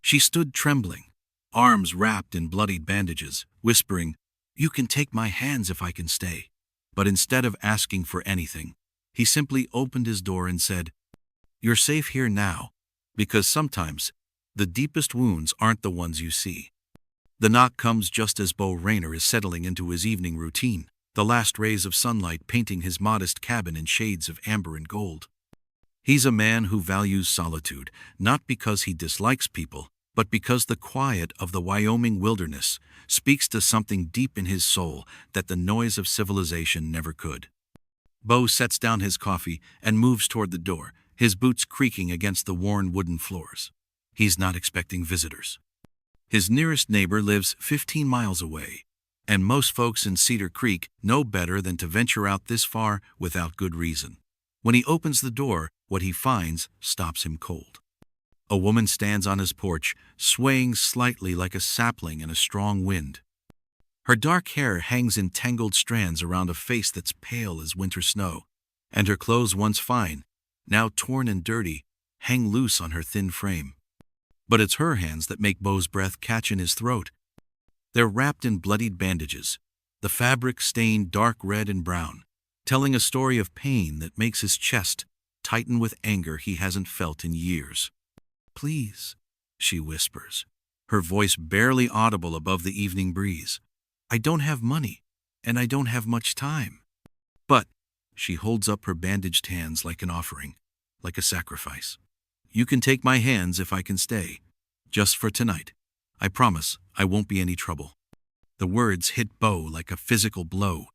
She stood trembling, arms wrapped in bloodied bandages, whispering, "You can take my hands if I can stay." But instead of asking for anything, he simply opened his door and said, "You're safe here now, because sometimes the deepest wounds aren't the ones you see." The knock comes just as Bo Rayner is settling into his evening routine, the last rays of sunlight painting his modest cabin in shades of amber and gold. He's a man who values solitude, not because he dislikes people, but because the quiet of the Wyoming wilderness speaks to something deep in his soul that the noise of civilization never could. Bo sets down his coffee and moves toward the door, his boots creaking against the worn wooden floors. He's not expecting visitors. His nearest neighbor lives 15 miles away, and most folks in Cedar Creek know better than to venture out this far without good reason. When he opens the door, what he finds stops him cold. A woman stands on his porch, swaying slightly like a sapling in a strong wind. Her dark hair hangs in tangled strands around a face that's pale as winter snow, and her clothes, once fine, now torn and dirty, hang loose on her thin frame. But it's her hands that make Bo's breath catch in his throat. They're wrapped in bloodied bandages, the fabric stained dark red and brown, telling a story of pain that makes his chest tighten with anger he hasn't felt in years. "Please," she whispers, her voice barely audible above the evening breeze. "I don't have money, and I don't have much time." But she holds up her bandaged hands like an offering, like a sacrifice. "You can take my hands if I can stay, just for tonight. I promise I won't be any trouble." The words hit Bo like a physical blow.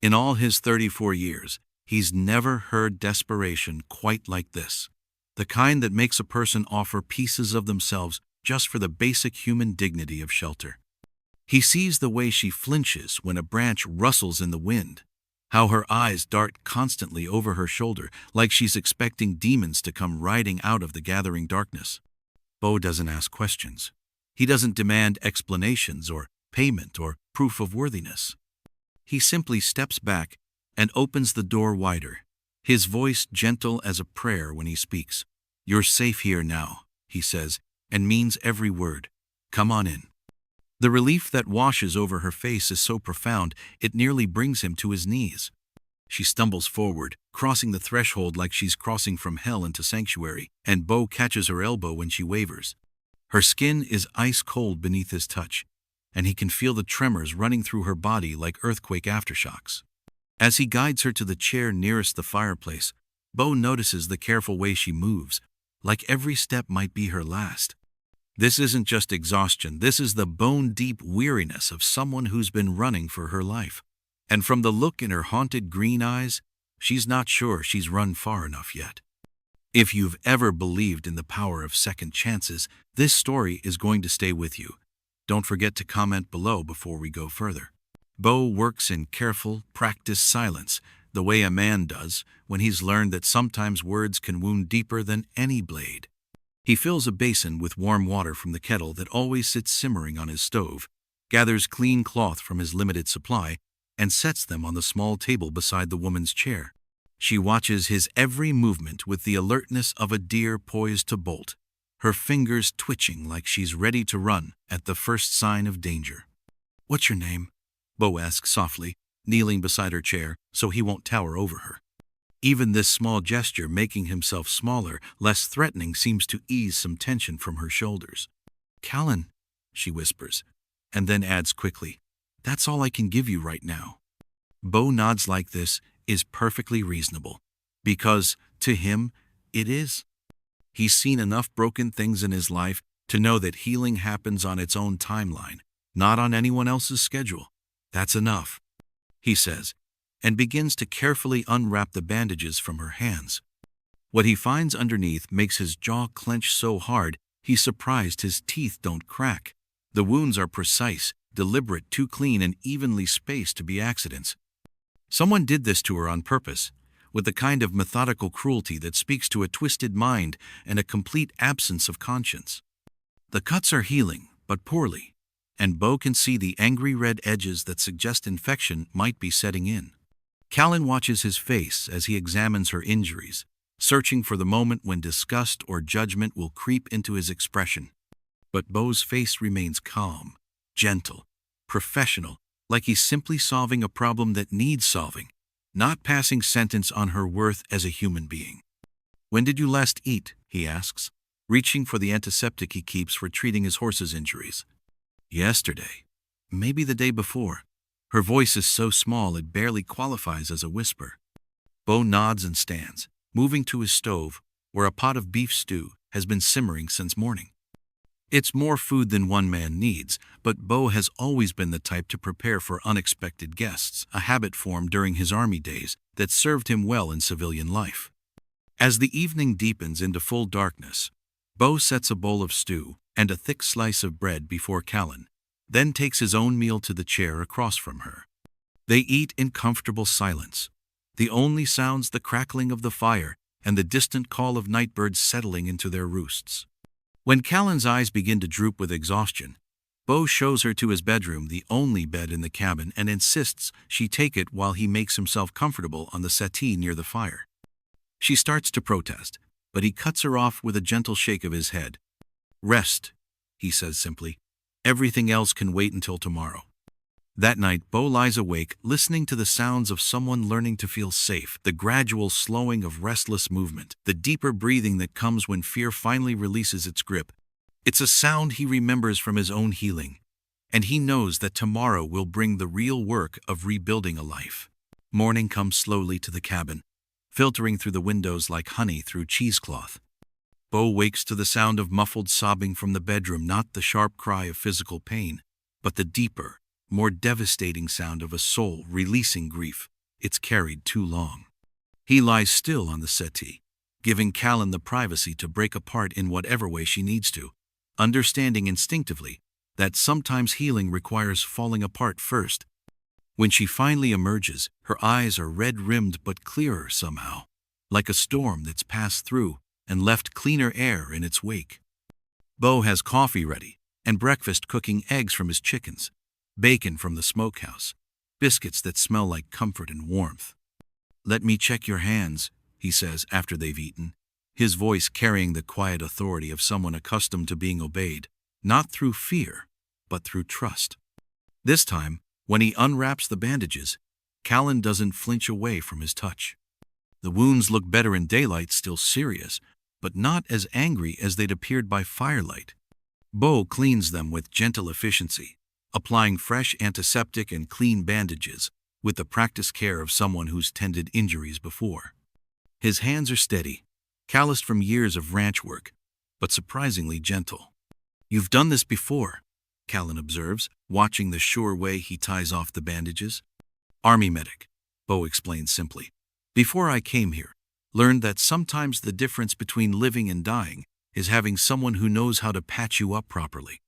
In all his 34 years, he's never heard desperation quite like this. The kind that makes a person offer pieces of themselves just for the basic human dignity of shelter. He sees the way she flinches when a branch rustles in the wind, how her eyes dart constantly over her shoulder like she's expecting demons to come riding out of the gathering darkness. Bo doesn't ask questions. He doesn't demand explanations or payment or proof of worthiness. He simply steps back and opens the door wider, his voice gentle as a prayer when he speaks. "You're safe here now," he says, and means every word. "Come on in." The relief that washes over her face is so profound it nearly brings him to his knees. She stumbles forward, crossing the threshold like she's crossing from hell into sanctuary, and Bo catches her elbow when she wavers. Her skin is ice cold beneath his touch, and he can feel the tremors running through her body like earthquake aftershocks. As he guides her to the chair nearest the fireplace, Bo notices the careful way she moves, like every step might be her last. This isn't just exhaustion, this is the bone-deep weariness of someone who's been running for her life. And from the look in her haunted green eyes, she's not sure she's run far enough yet. If you've ever believed in the power of second chances, this story is going to stay with you. Don't forget to comment below before we go further. Bo works in careful, practiced silence, the way a man does when he's learned that sometimes words can wound deeper than any blade. He fills a basin with warm water from the kettle that always sits simmering on his stove, gathers clean cloth from his limited supply, and sets them on the small table beside the woman's chair. She watches his every movement with the alertness of a deer poised to bolt, her fingers twitching like she's ready to run at the first sign of danger. "What's your name?" Bo asks softly, kneeling beside her chair so he won't tower over her. Even this small gesture, making himself smaller, less threatening, seems to ease some tension from her shoulders. "Callan," she whispers, and then adds quickly, "That's all I can give you right now." Bo nods like this is perfectly reasonable, because, to him, it is. He's seen enough broken things in his life to know that healing happens on its own timeline, not on anyone else's schedule. "That's enough," he says, and begins to carefully unwrap the bandages from her hands. What he finds underneath makes his jaw clench so hard he's surprised his teeth don't crack. The wounds are precise, deliberate, too clean and evenly spaced to be accidents. Someone did this to her on purpose, with the kind of methodical cruelty that speaks to a twisted mind and a complete absence of conscience. The cuts are healing, but poorly, and Bo can see the angry red edges that suggest infection might be setting in. Callan watches his face as he examines her injuries, searching for the moment when disgust or judgment will creep into his expression. But Bo's face remains calm, gentle, professional, like he's simply solving a problem that needs solving, not passing sentence on her worth as a human being. "When did you last eat?" he asks, reaching for the antiseptic he keeps for treating his horse's injuries. "Yesterday. Maybe the day before." Her voice is so small it barely qualifies as a whisper. Bo nods and stands, moving to his stove, where a pot of beef stew has been simmering since morning. It's more food than one man needs, but Bo has always been the type to prepare for unexpected guests, a habit formed during his army days that served him well in civilian life. As the evening deepens into full darkness, Bo sets a bowl of stew and a thick slice of bread before Callan, then takes his own meal to the chair across from her. They eat in comfortable silence, the only sounds the crackling of the fire and the distant call of nightbirds settling into their roosts. When Callan's eyes begin to droop with exhaustion, Bo shows her to his bedroom, the only bed in the cabin, and insists she take it while he makes himself comfortable on the settee near the fire. She starts to protest, but he cuts her off with a gentle shake of his head. "Rest," he says simply. "Everything else can wait until tomorrow." That night, Bo lies awake, listening to the sounds of someone learning to feel safe, the gradual slowing of restless movement, the deeper breathing that comes when fear finally releases its grip. It's a sound he remembers from his own healing, and he knows that tomorrow will bring the real work of rebuilding a life. Morning comes slowly to the cabin, filtering through the windows like honey through cheesecloth. Bo wakes to the sound of muffled sobbing from the bedroom, not the sharp cry of physical pain, but the deeper, more devastating sound of a soul releasing grief it's carried too long. He lies still on the settee, giving Callan the privacy to break apart in whatever way she needs to, understanding instinctively that sometimes healing requires falling apart first. When she finally emerges, her eyes are red-rimmed but clearer somehow, like a storm that's passed through and left cleaner air in its wake. Bo has coffee ready, and breakfast, cooking eggs from his chickens, bacon from the smokehouse, biscuits that smell like comfort and warmth. "Let me check your hands," he says after they've eaten, his voice carrying the quiet authority of someone accustomed to being obeyed, not through fear, but through trust. This time, when he unwraps the bandages, Callan doesn't flinch away from his touch. The wounds look better in daylight, still serious, but not as angry as they'd appeared by firelight. Bo cleans them with gentle efficiency, applying fresh antiseptic and clean bandages with the practiced care of someone who's tended injuries before. His hands are steady, calloused from years of ranch work, but surprisingly gentle. "You've done this before," Callan observes, watching the sure way he ties off the bandages. "Army medic," Bo explains simply. "Before I came here, learned that sometimes the difference between living and dying is having someone who knows how to patch you up properly."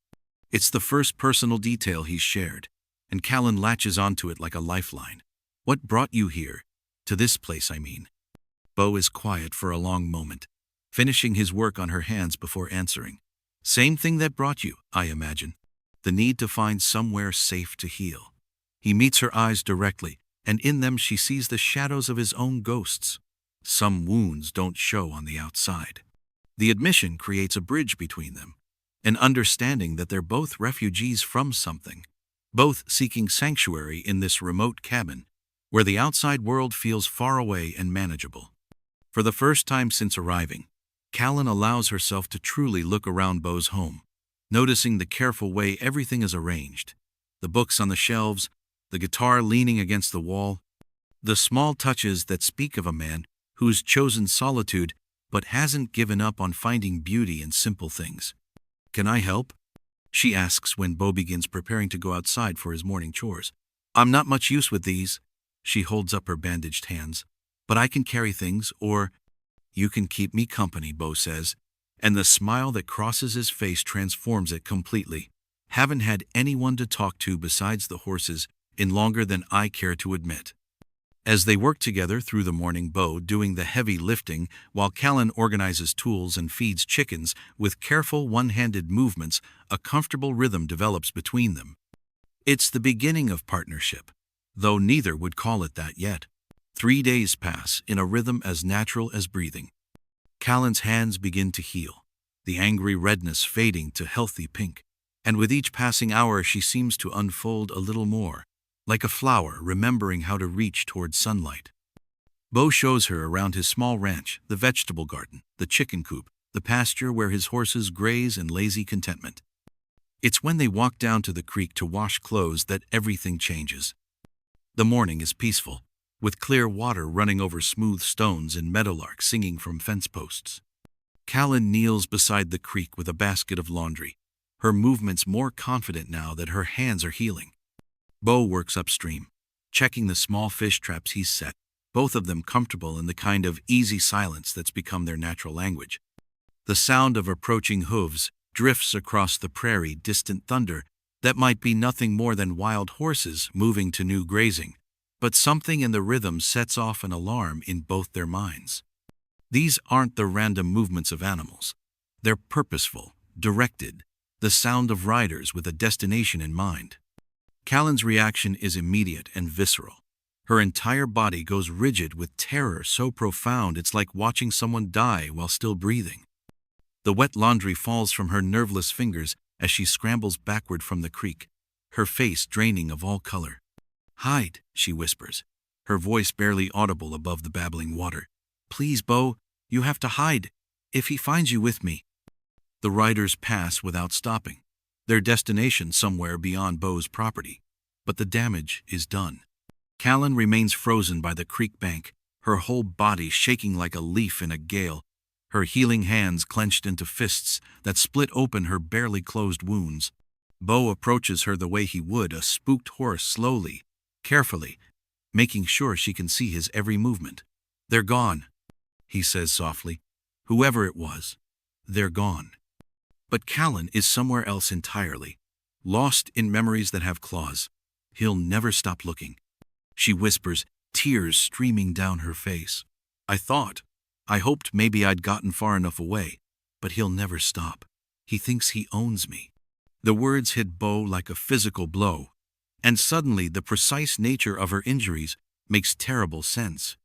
It's the first personal detail he's shared, and Callan latches onto it like a lifeline. "What brought you here? To this place, I mean." Bo is quiet for a long moment, finishing his work on her hands before answering. "Same thing that brought you, I imagine. The need to find somewhere safe to heal." He meets her eyes directly, and in them she sees the shadows of his own ghosts. Some wounds don't show on the outside. The admission creates a bridge between them, an understanding that they're both refugees from something, both seeking sanctuary in this remote cabin, where the outside world feels far away and manageable. For the first time since arriving, Callan allows herself to truly look around Bo's home, noticing the careful way everything is arranged, the books on the shelves, the guitar leaning against the wall, the small touches that speak of a man who's chosen solitude but hasn't given up on finding beauty in simple things. "Can I help?" she asks when Bo begins preparing to go outside for his morning chores. "I'm not much use with these." She holds up her bandaged hands. "But I can carry things, or—" "You can keep me company," Bo says, and the smile that crosses his face transforms it completely. "Haven't had anyone to talk to besides the horses in longer than I care to admit." As they work together through the morning, Bo doing the heavy lifting while Callan organizes tools and feeds chickens with careful one-handed movements, a comfortable rhythm develops between them. It's the beginning of partnership, though neither would call it that yet. 3 days pass in a rhythm as natural as breathing. Callan's hands begin to heal, the angry redness fading to healthy pink. And with each passing hour she seems to unfold a little more, like a flower remembering how to reach toward sunlight. Bo shows her around his small ranch, the vegetable garden, the chicken coop, the pasture where his horses graze in lazy contentment. It's when they walk down to the creek to wash clothes that everything changes. The morning is peaceful, with clear water running over smooth stones and meadowlarks singing from fence posts. Callan kneels beside the creek with a basket of laundry, her movements more confident now that her hands are healing. Bo works upstream, checking the small fish traps he's set, both of them comfortable in the kind of easy silence that's become their natural language. The sound of approaching hooves drifts across the prairie, distant thunder that might be nothing more than wild horses moving to new grazing, but something in the rhythm sets off an alarm in both their minds. These aren't the random movements of animals. They're purposeful, directed, the sound of riders with a destination in mind. Callan's reaction is immediate and visceral. Her entire body goes rigid with terror so profound it's like watching someone die while still breathing. The wet laundry falls from her nerveless fingers as she scrambles backward from the creek, her face draining of all color. "Hide," she whispers, her voice barely audible above the babbling water. "Please, Bo, you have to hide. If he finds you with me." The riders pass without stopping, their destination somewhere beyond Bo's property. But the damage is done. Callan remains frozen by the creek bank, her whole body shaking like a leaf in a gale, her healing hands clenched into fists that split open her barely closed wounds. Bo approaches her the way he would a spooked horse, slowly, carefully, making sure she can see his every movement. "They're gone," he says softly. "Whoever it was, they're gone." But Callan is somewhere else entirely, lost in memories that have claws. He'll never stop looking. She whispers, tears streaming down her face. I hoped maybe I'd gotten far enough away, but he'll never stop. He thinks he owns me." The words hit Bo like a physical blow, and suddenly the precise nature of her injuries makes terrible sense.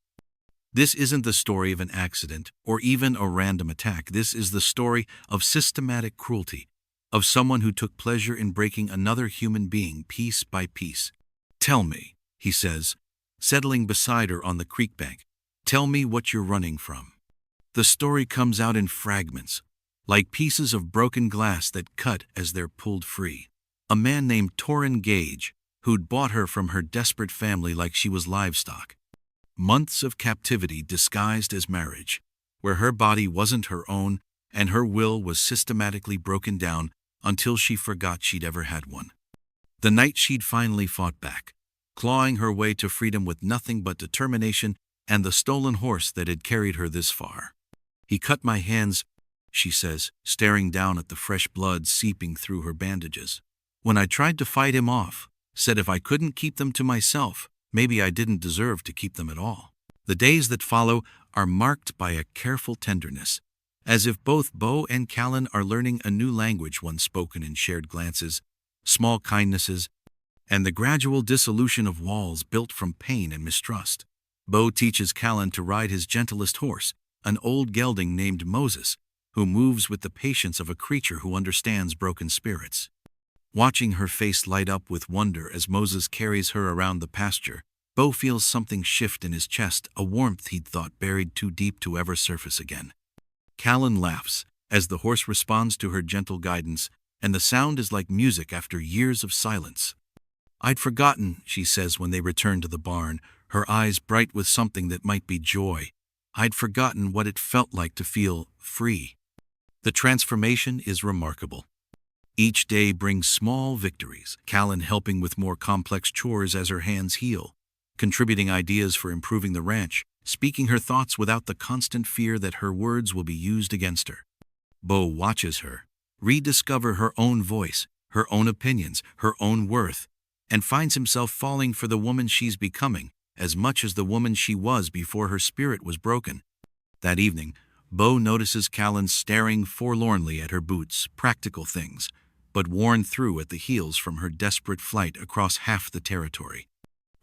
This isn't the story of an accident or even a random attack. This is the story of systematic cruelty, of someone who took pleasure in breaking another human being piece by piece. "Tell me," he says, settling beside her on the creek bank. "Tell me what you're running from." The story comes out in fragments, like pieces of broken glass that cut as they're pulled free. A man named Torrin Gage, who'd bought her from her desperate family like she was livestock. Months of captivity disguised as marriage, where her body wasn't her own and her will was systematically broken down until she forgot she'd ever had one. The night she'd finally fought back, clawing her way to freedom with nothing but determination and the stolen horse that had carried her this far. "He cut my hands," she says, staring down at the fresh blood seeping through her bandages. "When I tried to fight him off, said if I couldn't keep them to myself, maybe I didn't deserve to keep them at all." The days that follow are marked by a careful tenderness, as if both Bo and Callan are learning a new language once spoken in shared glances, small kindnesses, and the gradual dissolution of walls built from pain and mistrust. Bo teaches Callan to ride his gentlest horse, an old gelding named Moses, who moves with the patience of a creature who understands broken spirits. Watching her face light up with wonder as Moses carries her around the pasture, Bo feels something shift in his chest, a warmth he'd thought buried too deep to ever surface again. Callan laughs as the horse responds to her gentle guidance, and the sound is like music after years of silence. "I'd forgotten," she says when they return to the barn, her eyes bright with something that might be joy. "I'd forgotten what it felt like to feel free." The transformation is remarkable. Each day brings small victories, Callan helping with more complex chores as her hands heal, contributing ideas for improving the ranch, speaking her thoughts without the constant fear that her words will be used against her. Bo watches her, rediscover her own voice, her own opinions, her own worth, and finds himself falling for the woman she's becoming as much as the woman she was before her spirit was broken. That evening, Bo notices Callan staring forlornly at her boots, practical things, but worn through at the heels from her desperate flight across half the territory.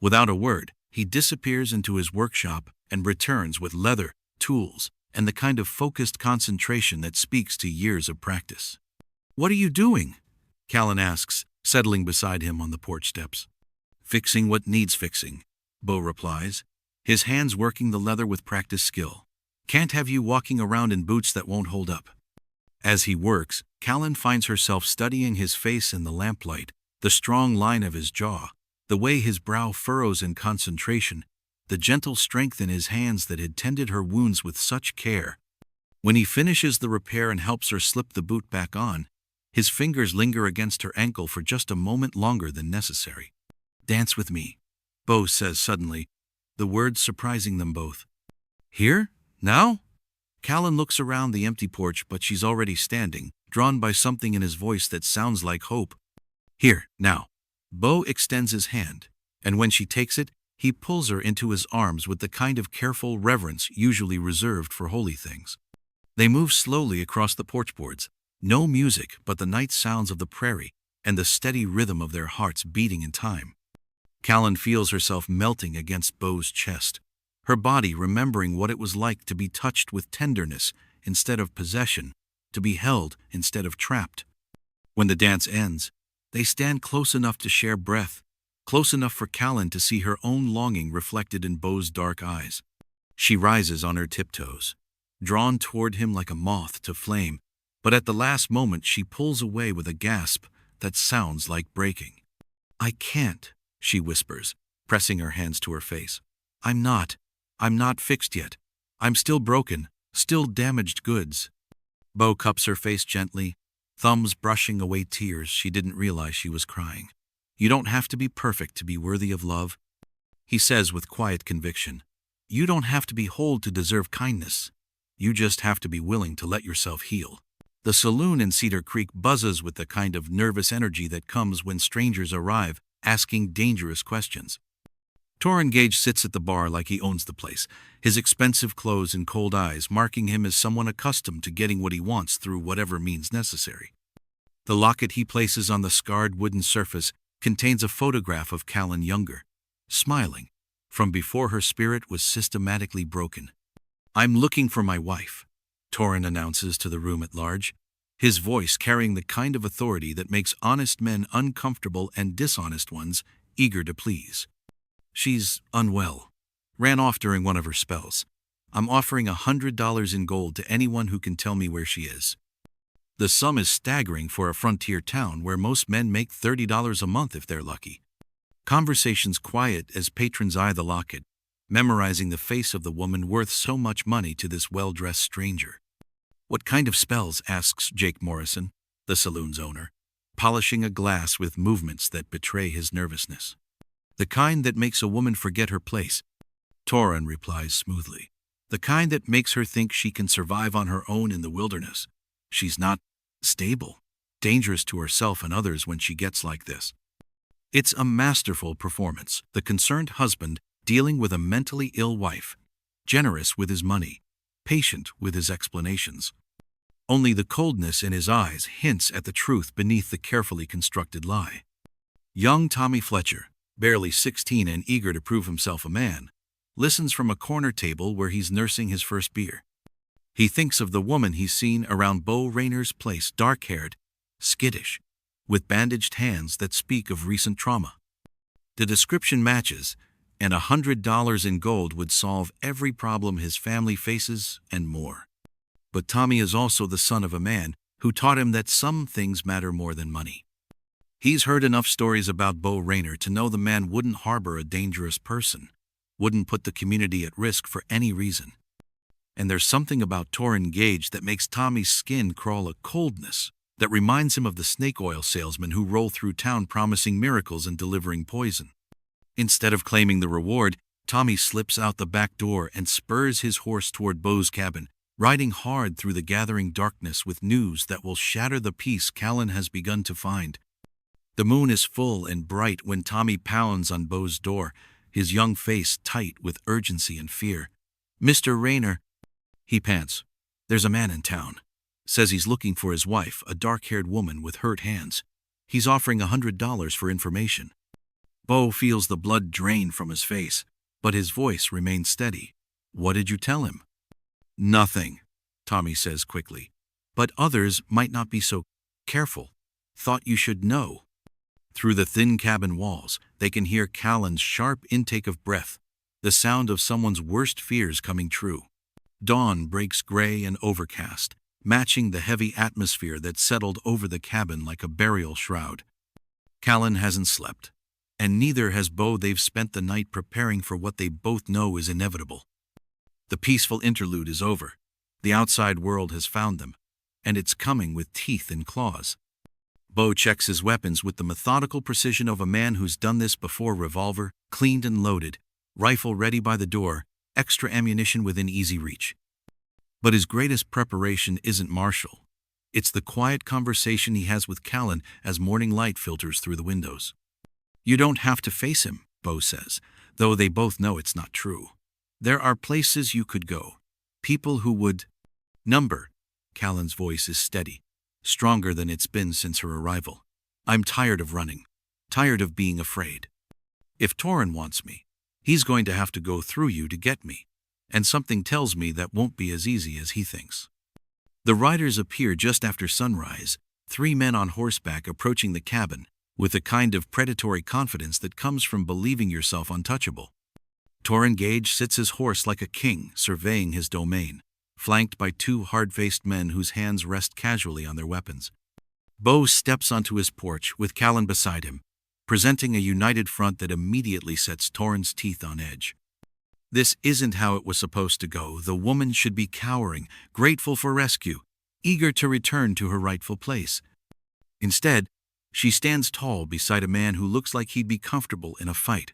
Without a word, he disappears into his workshop and returns with leather, tools, and the kind of focused concentration that speaks to years of practice. "What are you doing?" Callan asks, settling beside him on the porch steps. "Fixing what needs fixing," Bo replies, his hands working the leather with practiced skill. "Can't have you walking around in boots that won't hold up." As he works, Callan finds herself studying his face in the lamplight, the strong line of his jaw, the way his brow furrows in concentration, the gentle strength in his hands that had tended her wounds with such care. When he finishes the repair and helps her slip the boot back on, his fingers linger against her ankle for just a moment longer than necessary. "Dance with me," Bo says suddenly, the words surprising them both. "Here? Now?" Callan looks around the empty porch, but she's already standing, drawn by something in his voice that sounds like hope. "Here, now." Bo extends his hand, and when she takes it, he pulls her into his arms with the kind of careful reverence usually reserved for holy things. They move slowly across the porch boards, no music but the night sounds of the prairie and the steady rhythm of their hearts beating in time. Callan feels herself melting against Bo's chest, her body remembering what it was like to be touched with tenderness instead of possession, to be held instead of trapped. When the dance ends, they stand close enough to share breath, close enough for Callan to see her own longing reflected in Bo's dark eyes. She rises on her tiptoes, drawn toward him like a moth to flame, but at the last moment she pulls away with a gasp that sounds like breaking. "I can't," she whispers, pressing her hands to her face. I'm not fixed yet. I'm still broken, still damaged goods." Bo cups her face gently, thumbs brushing away tears she didn't realize she was crying. "You don't have to be perfect to be worthy of love," he says with quiet conviction. "You don't have to be whole to deserve kindness. You just have to be willing to let yourself heal." The saloon in Cedar Creek buzzes with the kind of nervous energy that comes when strangers arrive, asking dangerous questions. Torrin Gage sits at the bar like he owns the place, his expensive clothes and cold eyes marking him as someone accustomed to getting what he wants through whatever means necessary. The locket he places on the scarred wooden surface contains a photograph of Callan younger, smiling, from before her spirit was systematically broken. "I'm looking for my wife," Torrin announces to the room at large, his voice carrying the kind of authority that makes honest men uncomfortable and dishonest ones eager to please. "She's unwell. Ran off during one of her spells. I'm offering $100 in gold to anyone who can tell me where she is." The sum is staggering for a frontier town where most men make $30 a month if they're lucky. Conversations quiet as patrons eye the locket, memorizing the face of the woman worth so much money to this well-dressed stranger. "What kind of spells?" asks Jake Morrison, the saloon's owner, polishing a glass with movements that betray his nervousness. "The kind that makes a woman forget her place," Torrin replies smoothly. "The kind that makes her think she can survive on her own in the wilderness. She's not stable, dangerous to herself and others when she gets like this." It's a masterful performance, the concerned husband dealing with a mentally ill wife, generous with his money, patient with his explanations. Only the coldness in his eyes hints at the truth beneath the carefully constructed lie. Young Tommy Fletcher, barely 16 and eager to prove himself a man, listens from a corner table where he's nursing his first beer. He thinks of the woman he's seen around Bo Rayner's place, dark-haired, skittish, with bandaged hands that speak of recent trauma. The description matches, and $100 in gold would solve every problem his family faces and more. But Tommy is also the son of a man who taught him that some things matter more than money. He's heard enough stories about Bo Rayner to know the man wouldn't harbor a dangerous person, wouldn't put the community at risk for any reason. And there's something about Torrin Gage that makes Tommy's skin crawl, a coldness that reminds him of the snake oil salesmen who roll through town promising miracles and delivering poison. Instead of claiming the reward, Tommy slips out the back door and spurs his horse toward Bo's cabin, riding hard through the gathering darkness with news that will shatter the peace Callan has begun to find. The moon is full and bright when Tommy pounds on Bo's door, his young face tight with urgency and fear. "Mr. Rayner," he pants. "There's a man in town. Says he's looking for his wife, a dark-haired woman with hurt hands. He's offering $100 for information." Bo feels the blood drain from his face, but his voice remains steady. "What did you tell him?" Nothing, Tommy says quickly. But others might not be so careful. Thought you should know. Through the thin cabin walls, they can hear Callan's sharp intake of breath, the sound of someone's worst fears coming true. Dawn breaks gray and overcast, matching the heavy atmosphere that settled over the cabin like a burial shroud. Callan hasn't slept, and neither has Bo. They've spent the night preparing for what they both know is inevitable. The peaceful interlude is over. The outside world has found them, and it's coming with teeth and claws. Bo checks his weapons with the methodical precision of a man who's done this before. Revolver, cleaned and loaded, rifle ready by the door, extra ammunition within easy reach. But his greatest preparation isn't martial. It's the quiet conversation he has with Callan as morning light filters through the windows. You don't have to face him, Bo says, though they both know it's not true. There are places you could go. People who would... Number. Callan's voice is steady, stronger than it's been since her arrival. I'm tired of running. Tired of being afraid. If Torin wants me, he's going to have to go through you to get me. And something tells me that won't be as easy as he thinks. The riders appear just after sunrise, 3 men on horseback approaching the cabin, with a kind of predatory confidence that comes from believing yourself untouchable. Torin Gage sits his horse like a king, surveying his domain, flanked by 2 hard-faced men whose hands rest casually on their weapons. Bo steps onto his porch with Callan beside him, presenting a united front that immediately sets Torin's teeth on edge. This isn't how it was supposed to go. The woman should be cowering, grateful for rescue, eager to return to her rightful place. Instead, she stands tall beside a man who looks like he'd be comfortable in a fight.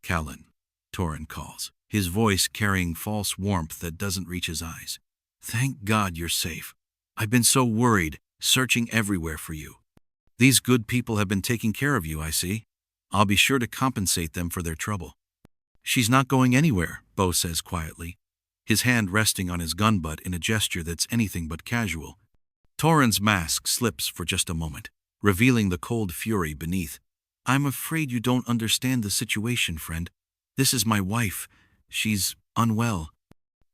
Callan, Torin calls, his voice carrying false warmth that doesn't reach his eyes. Thank God you're safe. I've been so worried, searching everywhere for you. These good people have been taking care of you, I see. I'll be sure to compensate them for their trouble. She's not going anywhere, Bo says quietly, his hand resting on his gun butt in a gesture that's anything but casual. Torin's mask slips for just a moment, revealing the cold fury beneath. I'm afraid you don't understand the situation, friend. This is my wife. She's unwell.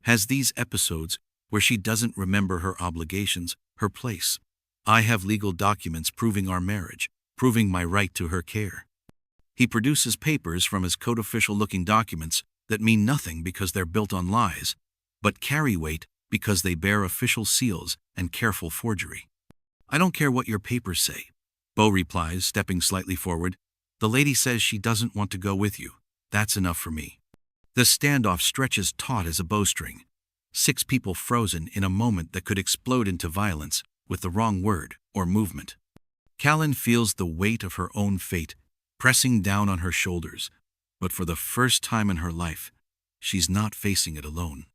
Has these episodes where she doesn't remember her obligations, her place. I have legal documents proving our marriage, proving my right to her care. He produces papers from his coat, official-looking documents that mean nothing because they're built on lies, but carry weight because they bear official seals and careful forgery. I don't care what your papers say, Bo replies, stepping slightly forward. The lady says she doesn't want to go with you. That's enough for me. The standoff stretches taut as a bowstring. 6 people frozen in a moment that could explode into violence with the wrong word or movement. Callan feels the weight of her own fate pressing down on her shoulders, but for the first time in her life, she's not facing it alone.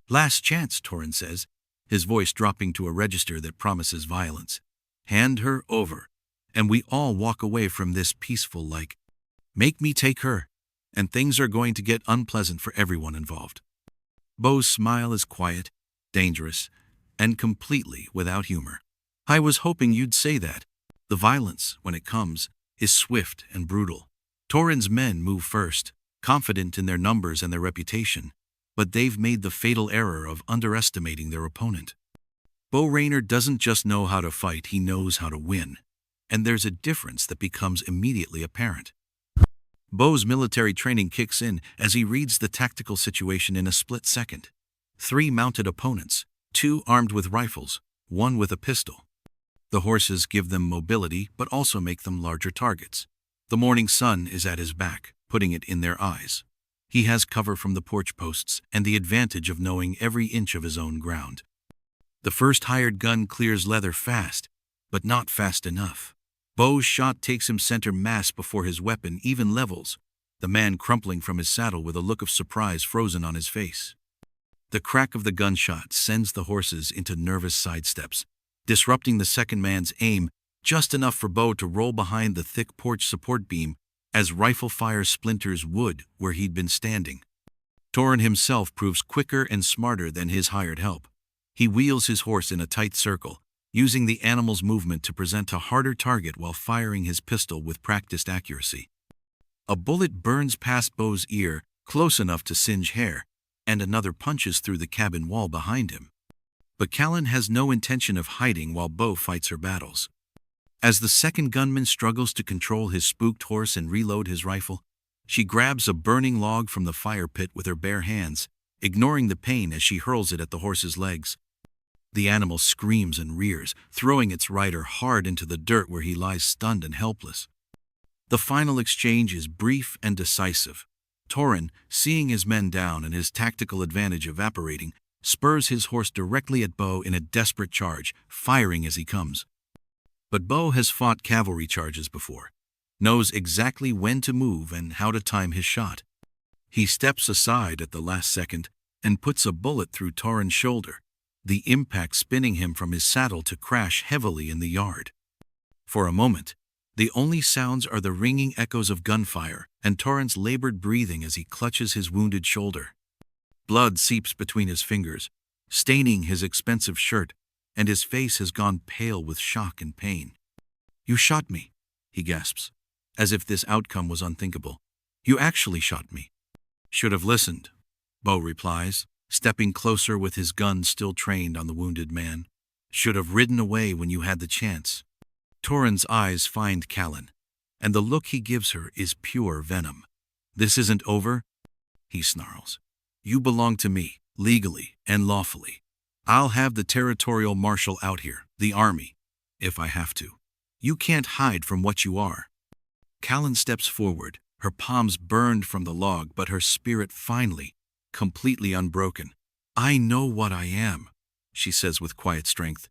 Last chance, Torin says, his voice dropping to a register that promises violence. Hand her over, and we all walk away from this peaceful like, make me take her, and things are going to get unpleasant for everyone involved. Bo's smile is quiet, dangerous, and completely without humor. I was hoping you'd say that. The violence, when it comes, is swift and brutal. Torin's men move first, confident in their numbers and their reputation, but they've made the fatal error of underestimating their opponent. Bo Rayner doesn't just know how to fight, he knows how to win, and there's a difference that becomes immediately apparent. Bo's military training kicks in as he reads the tactical situation in a split second. 3 mounted opponents, 2 armed with rifles, 1 with a pistol. The horses give them mobility but also make them larger targets. The morning sun is at his back, putting it in their eyes. He has cover from the porch posts and the advantage of knowing every inch of his own ground. The first hired gun clears leather fast, but not fast enough. Bo's shot takes him center mass before his weapon even levels, the man crumpling from his saddle with a look of surprise frozen on his face. The crack of the gunshot sends the horses into nervous sidesteps, disrupting the second man's aim just enough for Bo to roll behind the thick porch support beam as rifle fire splinters wood where he'd been standing. Torin himself proves quicker and smarter than his hired help. He wheels his horse in a tight circle, using the animal's movement to present a harder target while firing his pistol with practiced accuracy. A bullet burns past Bo's ear, close enough to singe hair, and another punches through the cabin wall behind him. But Callan has no intention of hiding while Bo fights her battles. As the second gunman struggles to control his spooked horse and reload his rifle, she grabs a burning log from the fire pit with her bare hands, ignoring the pain as she hurls it at the horse's legs. The animal screams and rears, throwing its rider hard into the dirt where he lies stunned and helpless. The final exchange is brief and decisive. Torin, seeing his men down and his tactical advantage evaporating, spurs his horse directly at Bo in a desperate charge, firing as he comes. But Bo has fought cavalry charges before, knows exactly when to move and how to time his shot. He steps aside at the last second and puts a bullet through Torin's shoulder, the impact spinning him from his saddle to crash heavily in the yard. For a moment, the only sounds are the ringing echoes of gunfire and Torin's labored breathing as he clutches his wounded shoulder. Blood seeps between his fingers, staining his expensive shirt, and his face has gone pale with shock and pain. "You shot me," he gasps, as if this outcome was unthinkable. "You actually shot me." "Should have listened," Bo replies, stepping closer with his gun still trained on the wounded man. "Should have ridden away when you had the chance." Torin's eyes find Callan, and the look he gives her is pure venom. "This isn't over," he snarls. "You belong to me, legally and lawfully. I'll have the territorial marshal out here, the army, if I have to. You can't hide from what you are." Callan steps forward, her palms burned from the log, but her spirit finally, completely unbroken. "I know what I am," she says with quiet strength.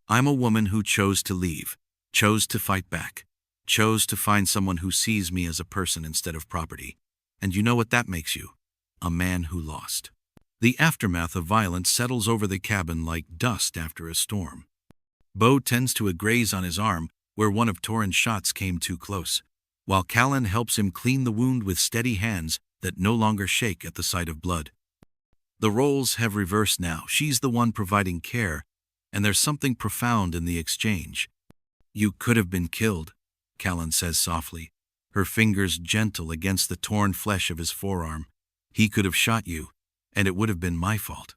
"I'm a woman who chose to leave, chose to fight back, chose to find someone who sees me as a person instead of property. And you know what that makes you? A man who lost." The aftermath of violence settles over the cabin like dust after a storm. Bo tends to a graze on his arm where one of Torin's shots came too close, while Callan helps him clean the wound with steady hands that no longer shake at the sight of blood. The roles have reversed now. She's the one providing care, and there's something profound in the exchange. "You could have been killed," Callan says softly, her fingers gentle against the torn flesh of his forearm. "He could have shot you, and it would have been my fault."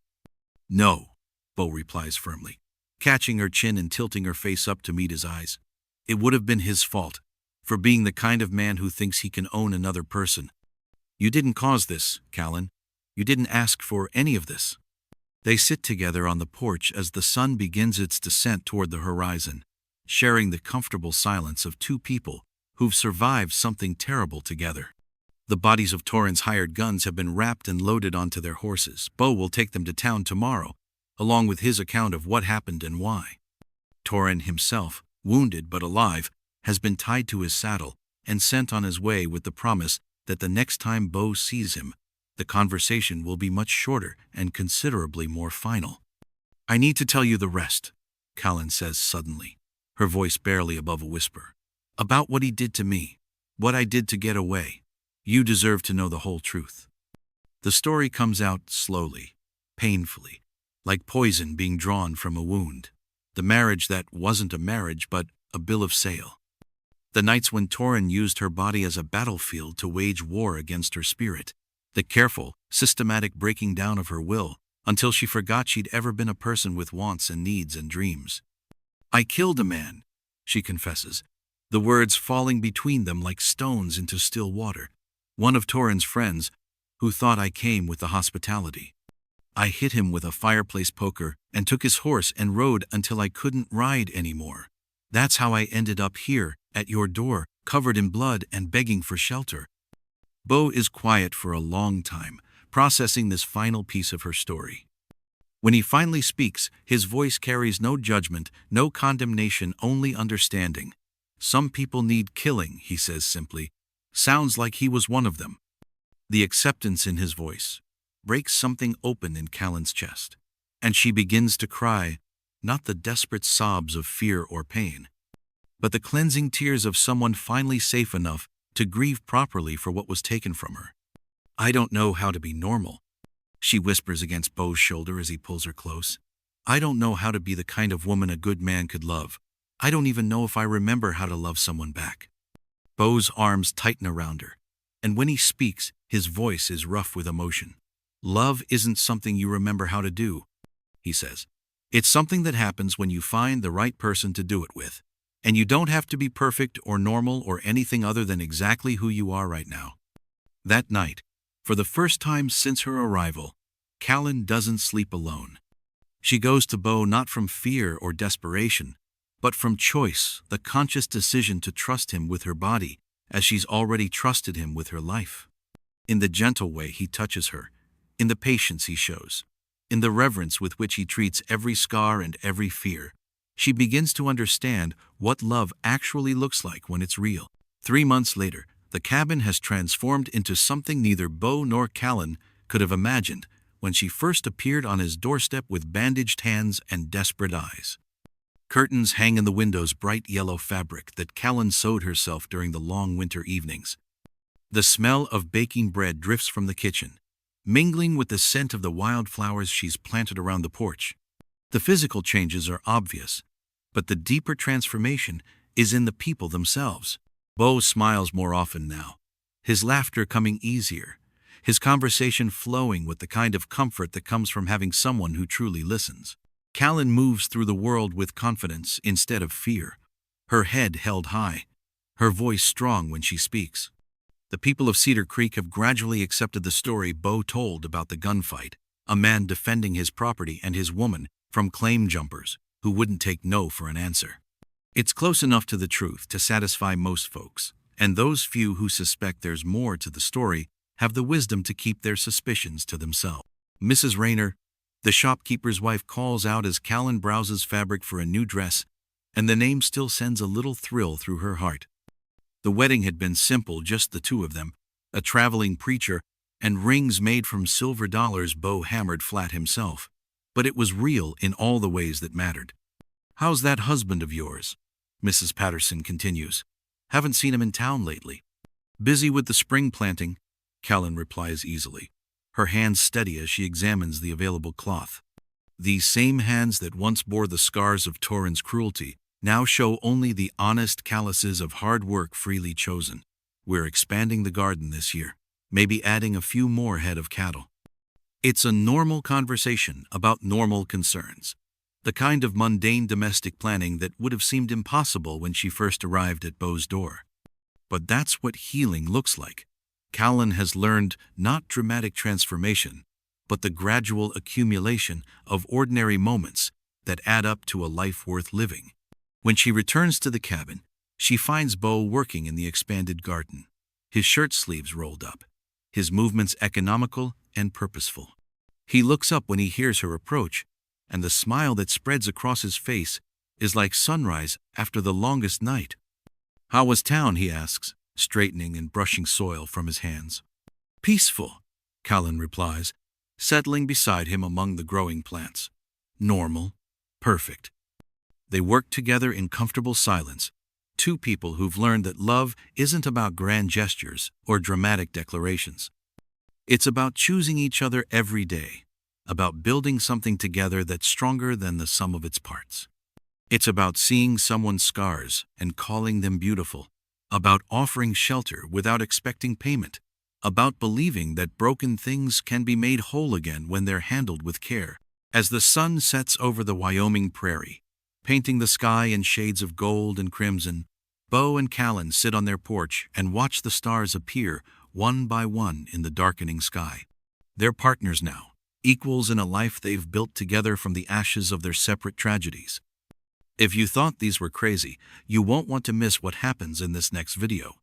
"No," Bo replies firmly, catching her chin and tilting her face up to meet his eyes. "It would have been his fault, for being the kind of man who thinks he can own another person. You didn't cause this, Callan. You didn't ask for any of this." They sit together on the porch as the sun begins its descent toward the horizon, sharing the comfortable silence of two people who've survived something terrible together. The bodies of Torin's hired guns have been wrapped and loaded onto their horses. Bo will take them to town tomorrow, along with his account of what happened and why. Torin himself, wounded but alive, has been tied to his saddle and sent on his way with the promise that the next time Bo sees him, the conversation will be much shorter and considerably more final. "I need to tell you the rest," Callan says suddenly, her voice barely above a whisper. "About what he did to me, what I did to get away. You deserve to know the whole truth." The story comes out slowly, painfully, like poison being drawn from a wound. The marriage that wasn't a marriage but a bill of sale. The nights when Torin used her body as a battlefield to wage war against her spirit. The careful, systematic breaking down of her will until she forgot she'd ever been a person with wants and needs and dreams. "I killed a man," she confesses, the words falling between them like stones into still water. "One of Torin's friends, who thought I came with the hospitality. I hit him with a fireplace poker and took his horse and rode until I couldn't ride anymore. That's how I ended up here, at your door, covered in blood and begging for shelter." Bo is quiet for a long time, processing this final piece of her story. When he finally speaks, his voice carries no judgment, no condemnation, only understanding. "Some people need killing," he says simply. Sounds like he was one of them. The acceptance in his voice breaks something open in Callan's chest, and she begins to cry, not the desperate sobs of fear or pain, but the cleansing tears of someone finally safe enough to grieve properly for what was taken from her. "I don't know how to be normal," she whispers against Bo's shoulder as he pulls her close. "I don't know how to be the kind of woman a good man could love. I don't even know if I remember how to love someone back." Bo's arms tighten around her, and when he speaks, his voice is rough with emotion. Love isn't something you remember how to do, he says. It's something that happens when you find the right person to do it with. And you don't have to be perfect or normal or anything other than exactly who you are right now. That night, for the first time since her arrival, Callan doesn't sleep alone. She goes to Bo not from fear or desperation, but from choice, the conscious decision to trust him with her body, as she's already trusted him with her life. In the gentle way he touches her, in the patience he shows, in the reverence with which he treats every scar and every fear, she begins to understand what love actually looks like when it's real. 3 months later, the cabin has transformed into something neither Bo nor Callan could have imagined when she first appeared on his doorstep with bandaged hands and desperate eyes. Curtains hang in the windows bright yellow fabric that Callan sewed herself during the long winter evenings. The smell of baking bread drifts from the kitchen, mingling with the scent of the wildflowers she's planted around the porch. The physical changes are obvious, but the deeper transformation is in the people themselves. Bo smiles more often now, his laughter coming easier, his conversation flowing with the kind of comfort that comes from having someone who truly listens. Callan moves through the world with confidence instead of fear, her head held high, her voice strong when she speaks. The people of Cedar Creek have gradually accepted the story Bo told about the gunfight, a man defending his property and his woman from claim jumpers who wouldn't take no for an answer. It's close enough to the truth to satisfy most folks, and those few who suspect there's more to the story have the wisdom to keep their suspicions to themselves. Mrs. Rayner, the shopkeeper's wife, calls out as Callan browses fabric for a new dress, and the name still sends a little thrill through her heart. The wedding had been simple, just the two of them, a traveling preacher, and rings made from silver dollars Bo hammered flat himself. But it was real in all the ways that mattered. "How's that husband of yours?" Mrs. Patterson continues. "Haven't seen him in town lately." "Busy with the spring planting," Callan replies easily, her hands steady as she examines the available cloth. These same hands that once bore the scars of Torrance cruelty now show only the honest calluses of hard work freely chosen. "We're expanding the garden this year, maybe adding a few more head of cattle." It's a normal conversation about normal concerns, the kind of mundane domestic planning that would have seemed impossible when she first arrived at Bo's door. But that's what healing looks like. Callan has learned not dramatic transformation, but the gradual accumulation of ordinary moments that add up to a life worth living. When she returns to the cabin, she finds Bo working in the expanded garden, his shirt sleeves rolled up, his movements economical and purposeful. He looks up when he hears her approach, and the smile that spreads across his face is like sunrise after the longest night. "How was town?" he asks, straightening and brushing soil from his hands. "Peaceful," Callan replies, settling beside him among the growing plants. "Normal. Perfect." They work together in comfortable silence, two people who've learned that love isn't about grand gestures or dramatic declarations. It's about choosing each other every day, about building something together that's stronger than the sum of its parts. It's about seeing someone's scars and calling them beautiful, about offering shelter without expecting payment, about believing that broken things can be made whole again when they're handled with care. As the sun sets over the Wyoming prairie, painting the sky in shades of gold and crimson, Bo and Callan sit on their porch and watch the stars appear one by one in the darkening sky. They're partners now, equals in a life they've built together from the ashes of their separate tragedies. If you thought these were crazy, you won't want to miss what happens in this next video.